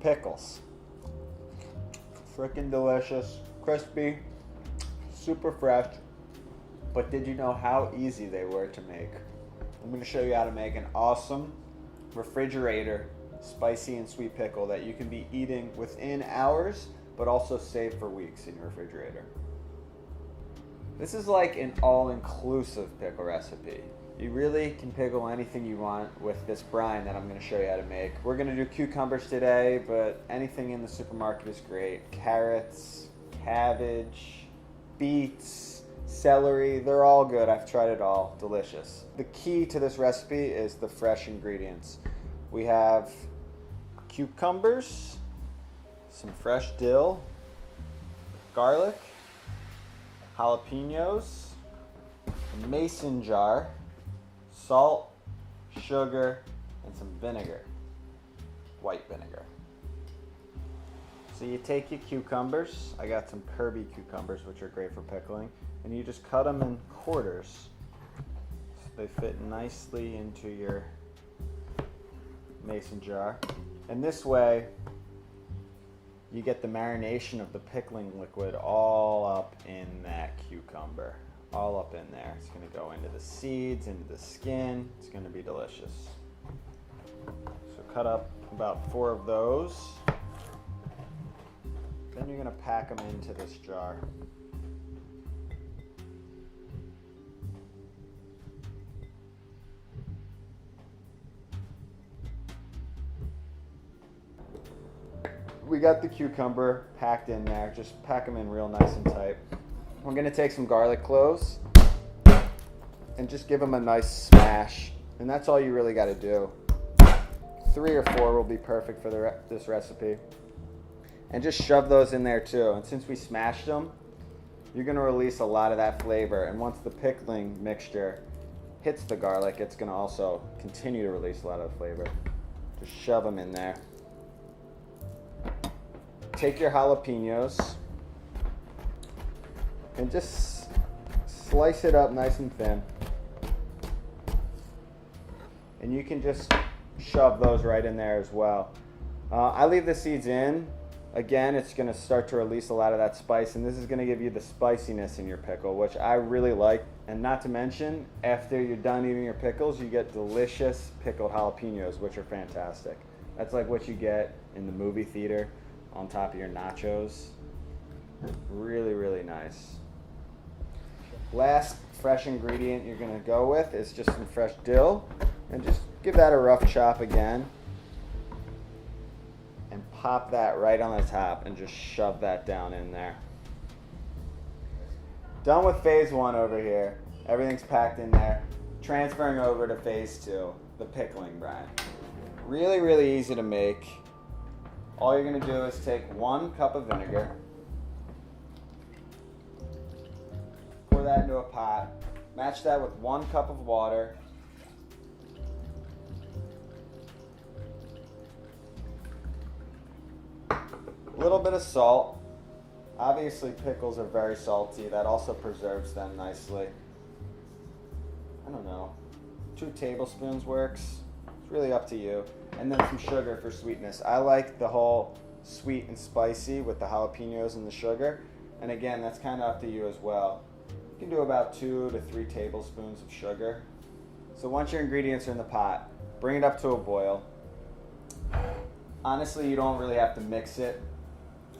pickles. Freaking delicious, crispy, super fresh. But did you know how easy they were to make? I'm going to show you how to make an awesome refrigerator spicy and sweet pickle that you can be eating within hours, but also save for weeks in your refrigerator. This is like an all-inclusive pickle recipe. You really can pickle anything you want with this brine that I'm going to show you how to make. We're going to do cucumbers today, but anything in the supermarket is great. Carrots, cabbage, beets, celery, they're all good. I've tried it all. Delicious. The key to this recipe is the fresh ingredients. We have cucumbers, some fresh dill, garlic, jalapenos, a mason jar, salt, sugar, and some vinegar, white vinegar. So you take your cucumbers, I got some Kirby cucumbers which are great for pickling, and you just cut them in quarters so they fit nicely into your mason jar. And this way you get the marination of the pickling liquid all up in that cucumber. All up in there. It's going to go into the seeds, into the skin. It's going to be delicious. So cut up about 4 of those. Then you're going to pack them into this jar. We got the cucumber packed in there. Just pack them in real nice and tight. We're going to take some garlic cloves and just give them a nice smash. And that's all you really got to do. 3 or 4 will be perfect for this recipe. And just shove those in there too. And since we smashed them, you're going to release a lot of that flavor. And once the pickling mixture hits the garlic, it's going to also continue to release a lot of the flavor. Just shove them in there. Take your jalapenos and just slice it up nice and thin. And you can just shove those right in there as well. I leave the seeds in. Again, it's going to start to release a lot of that spice, and this is going to give you the spiciness in your pickle, which I really like. And not to mention, after you're done eating your pickles, you get delicious pickled jalapenos, which are fantastic. That's like what you get in the movie theater on top of your nachos. Really, really nice. Last fresh ingredient you're going to go with is just some fresh dill, and just give that a rough chop again. And pop that right on the top and just shove that down in there. Done with phase 1 over here. Everything's packed in there. Transferring over to phase 2, the pickling brine. Really, really easy to make. All you're going to do is take 1 cup of vinegar, pour that into a pot, match that with 1 cup of water, a little bit of salt. Obviously pickles are very salty. That also preserves them nicely. I don't know, 2 tablespoons works. It's really up to you. And then some sugar for sweetness. I like the whole sweet and spicy with the jalapenos and the sugar. And again, that's kind of up to you as well. You can do about 2 to 3 tablespoons of sugar. So once your ingredients are in the pot, bring it up to a boil. Honestly, you don't really have to mix it.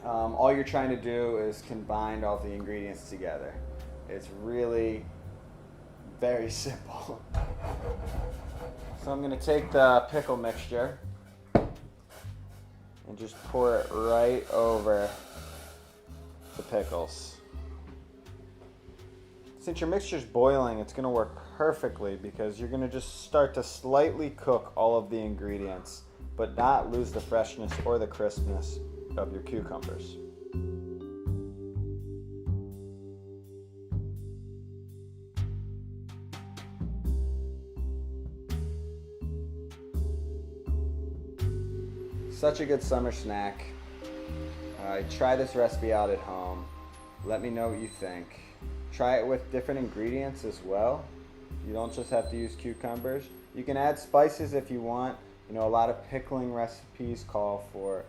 All you're trying to do is combine all the ingredients together. It's really very simple. So I'm going to take the pickle mixture and just pour it right over the pickles. Since your mixture's boiling, it's going to work perfectly because you're going to just start to slightly cook all of the ingredients, but not lose the freshness or the crispness of your cucumbers. Such a good summer snack. Try this recipe out at home. Let me know what you think. Try it with different ingredients as well. You don't just have to use cucumbers. You can add spices if you want. You know, a lot of pickling recipes call for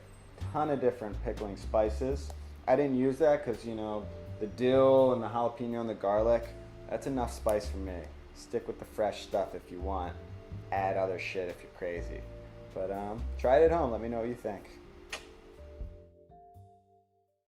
ton of different pickling spices. I didn't use that because, you know, the dill and the jalapeno and the garlic, that's enough spice for me. Stick with the fresh stuff if you want. Add other shit if you're crazy. But try it at home. Let me know what you think.